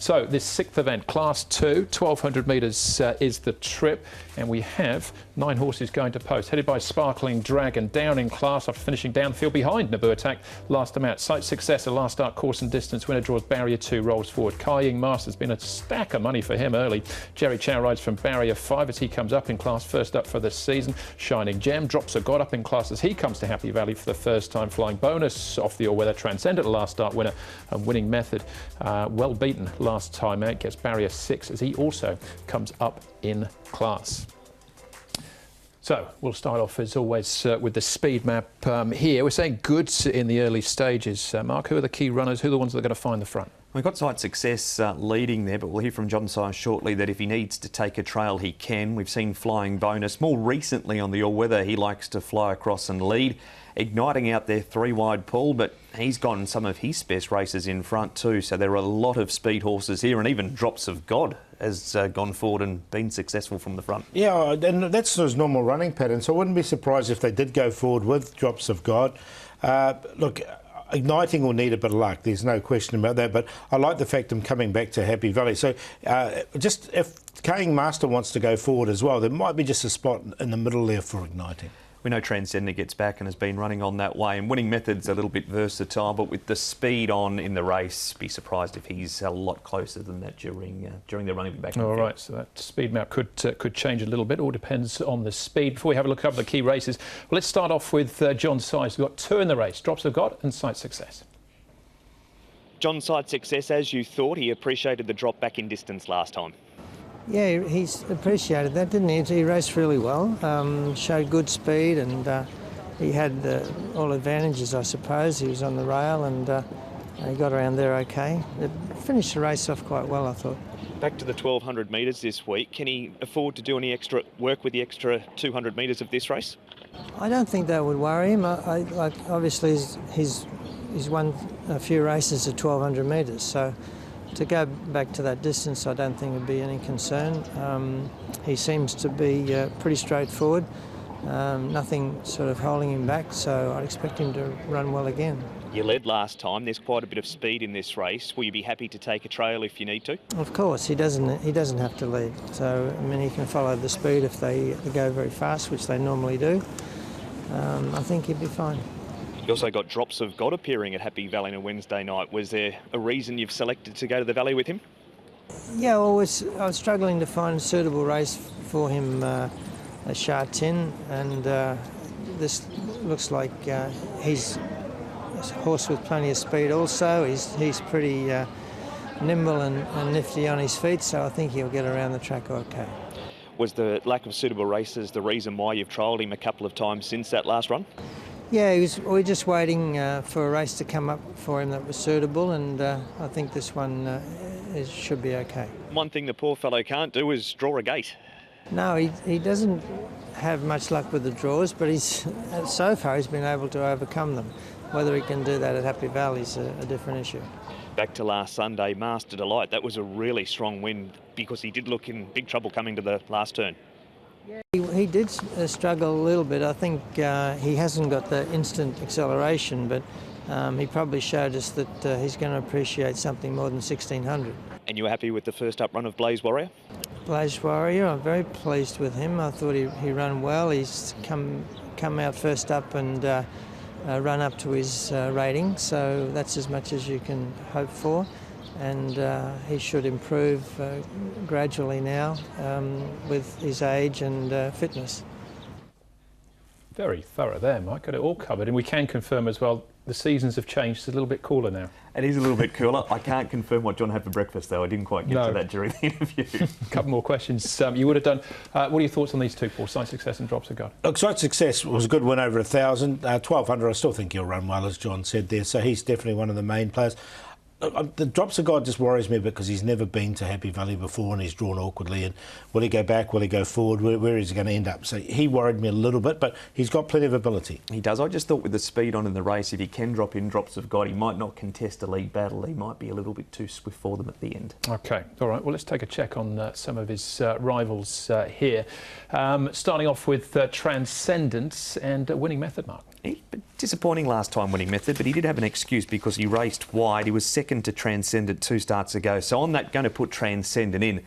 So this sixth event, Class 2, 1,200 metres is the trip, and we have 9 horses going to post, headed by Sparkling Dragon, down in class after finishing downfield behind Naboo Attack last time out. Sight Success, a last start course and distance winner, draws barrier 2, rolls forward. Kaying Master's been a stack of money for him early. Jerry Chow rides from barrier 5 as he comes up in class, first up for the season. Shining Gem drops a god up in class as he comes to Happy Valley for the first time. Flying Bonus off the all-weather Transcendent, last start winner and Winning Method, well beaten last time out, gets barrier 6 as he also comes up in class. So we'll start off as always with the speed map here. We're saying good in the early stages. Mark, who are the key runners? Who are the ones that are going to find the front? We've got Sight Success leading there, but we'll hear from John Size shortly that if he needs to take a trail, he can. We've seen Flying Bonus more recently on the all-weather. He likes to fly across and lead, igniting out their 3-wide pull, but he's gotten some of his best races in front too. So there are a lot of speed horses here, and even Drops of God has gone forward and been successful from the front. Yeah, and that's his normal running pattern, so I wouldn't be surprised if they did go forward with Drops of God. Look, Igniting will need a bit of luck, there's no question about that, but I like the fact I'm coming back to Happy Valley. So just if Kaying Master wants to go forward as well, there might be just a spot in the middle there for Igniting. We know Transcendent gets back and has been running on that way, and Winning Method's a little bit versatile, but with the speed on in the race, be surprised if he's a lot closer than that during the running back. All right, so that speed map could change a little bit. All depends on the speed. Before we have a look at the key races, well, let's start off with John Size. We've got 2 in the race, Drops of God and Sight Success. John Sight Success, as you thought, he appreciated the drop back in distance last time. Yeah, he's appreciated that, didn't he? He raced really well, showed good speed, and he had all advantages, I suppose. He was on the rail and he got around there okay. It finished the race off quite well, I thought. Back to the 1,200 metres this week. Can he afford to do any extra work with the extra 200 metres of this race? I don't think that would worry him. Obviously, he's won a few races at 1,200 metres, so to go back to that distance, I don't think would be any concern. He seems to be pretty straightforward, nothing sort of holding him back, so I'd expect him to run well again. You led last time. There's quite a bit of speed in this race. Will you be happy to take a trail if you need to? Of course, he doesn't have to lead. So I mean, he can follow the speed if they go very fast, which they normally do. I think he'd be fine. You also got Drops of God appearing at Happy Valley on a Wednesday night. Was there a reason you've selected to go to the Valley with him? Yeah, well, I was struggling to find a suitable race for him at Sha Tin, and this looks like he's a horse with plenty of speed also. He's pretty nimble and nifty on his feet, so I think he'll get around the track okay. Was the lack of suitable races the reason why you've trialled him a couple of times since that last run? Yeah, we're just waiting for a race to come up for him that was suitable, and I think this one should be okay. One thing the poor fellow can't do is draw a gate. No, he doesn't have much luck with the draws, but so far he's been able to overcome them. Whether he can do that at Happy Valley is a different issue. Back to last Sunday, Master Delight, that was a really strong win because he did look in big trouble coming to the last turn. He did struggle a little bit. I think he hasn't got the instant acceleration, but he probably showed us that he's going to appreciate something more than 1,600. And you were happy with the first up run of Blaze Warrior? Blaze Warrior, I'm very pleased with him. I thought he ran well. He's come out first up and run up to his rating, so that's as much as you can hope for. And he should improve gradually now with his age and fitness. Very thorough there, Mike. Got it all covered. And we can confirm as well, the seasons have changed. It's a little bit cooler now. It is a little bit cooler. I can't confirm what John had for breakfast, though. I didn't quite get to that during the interview. A couple more questions you would have done. What are your thoughts on these 2, Paul? Sight Success and Drops of God? Look, Sight Success was a good win over 1,000. 1,200, I still think he'll run well, as John said there. So he's definitely one of the main players. The Drops of God just worries me because he's never been to Happy Valley before and he's drawn awkwardly. And will he go back? Will he go forward? Where is he going to end up? So he worried me a little bit, but he's got plenty of ability. He does. I just thought with the speed on in the race, if he can drop in Drops of God, he might not contest a lead battle. He might be a little bit too swift for them at the end. OK. All right. Well, let's take a check on some of his rivals here. Starting off with Transcendence and Winning Method, Mark. Disappointing last time winning method, but he did have an excuse because he raced wide. He was second to Transcendent 2 starts ago. So on that, going to put Transcendent in.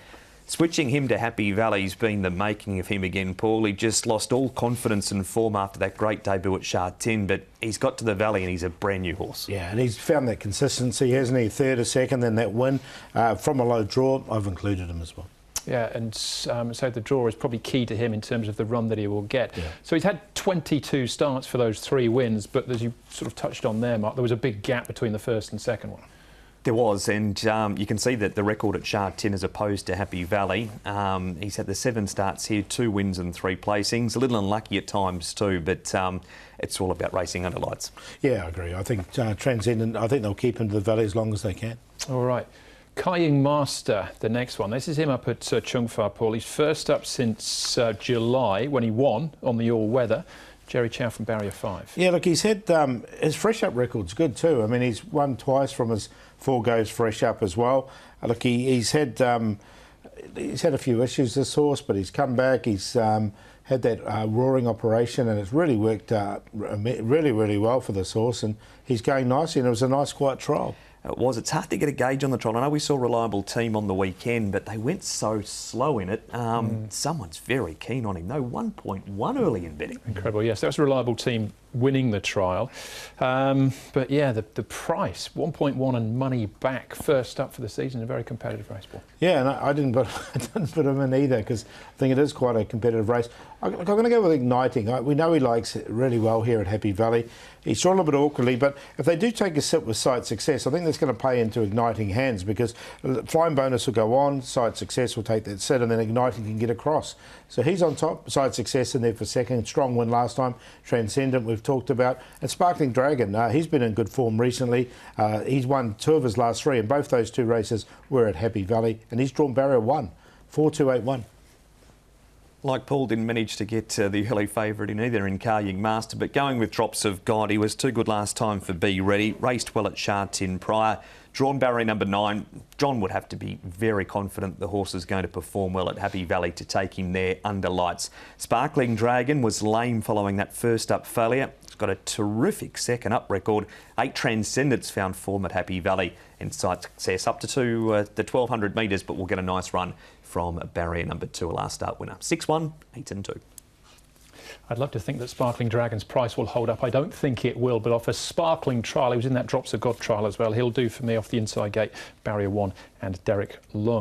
Switching him to Happy Valley's been the making of him again, Paul. He just lost all confidence and form after that great debut at Sha-Tin, but he's got to the Valley and he's a brand new horse. Yeah, and he's found that consistency, hasn't he? Third or second, then that win from a low draw. I've included him as well. Yeah, and so the draw is probably key to him in terms of the run that he will get. Yeah. So he's had 22 starts for those 3 wins, but as you sort of touched on there, Mark, there was a big gap between the first and second one. There was, and you can see that the record at Sha-Tin as opposed to Happy Valley. He's had the 7 starts here, 2 wins and 3 placings. A little unlucky at times too, but it's all about racing under lights. Yeah, I agree. I think Transcendent, I think they'll keep him to the Valley as long as they can. All right. Kaying Master, the next one. This is him up at Chung Fa, Paul. He's first up since July when he won on the all-weather. Jerry Chow from Barrier 5. Yeah, look, he's had his fresh up record's good too. I mean, he's won twice from his 4 goes fresh up as well. Look, he's had a few issues, this horse, but he's come back. He's had that roaring operation, and it's really worked really well for this horse, and he's going nicely, and it was a nice quiet trial. It was. It's hard to get a gauge on the trial. I know we saw a Reliable Team on the weekend, but they went so slow in it. Someone's very keen on him, though. 1.1 early in betting. Incredible, yes. That was a Reliable Team winning the trial. But yeah, the price, 1.1 and money back, first up for the season, a very competitive race, Paul. Yeah, and I didn't put him in either because I think it is quite a competitive race. I'm going to go with Igniting. We know he likes it really well here at Happy Valley. He's drawn a little bit awkwardly, but if they do take a sit with Sight Success, I think that's going to play into Igniting hands because Flying Bonus will go on, Sight Success will take that sit, and then Igniting can get across. So he's on top, Sight Success in there for second. Strong win last time. Transcendent we've talked about. And Sparkling Dragon, he's been in good form recently. He's won 2 of his last 3, and both those 2 races were at Happy Valley, and he's drawn Barrier 1, 4-2-8-1. Like Paul, didn't manage to get the early favourite in either in Kaying Master, but going with Drops of God, he was too good last time for Be Ready. Raced well at Sha-Tin prior. Drawn barrier number 9. John would have to be very confident the horse is going to perform well at Happy Valley to take him there under lights. Sparkling Dragon was lame following that first up failure. He's got a terrific second up record. 8 Transcendents found form at Happy Valley and Sight Success up to the 1,200 metres, but we'll get a nice run from barrier number 2, a last start winner. 6-1, 8-2. I'd love to think that Sparkling Dragon's price will hold up. I don't think it will, but off a sparkling trial, he was in that Drops of God trial as well. He'll do for me off the inside gate, barrier 1 and Derek Long.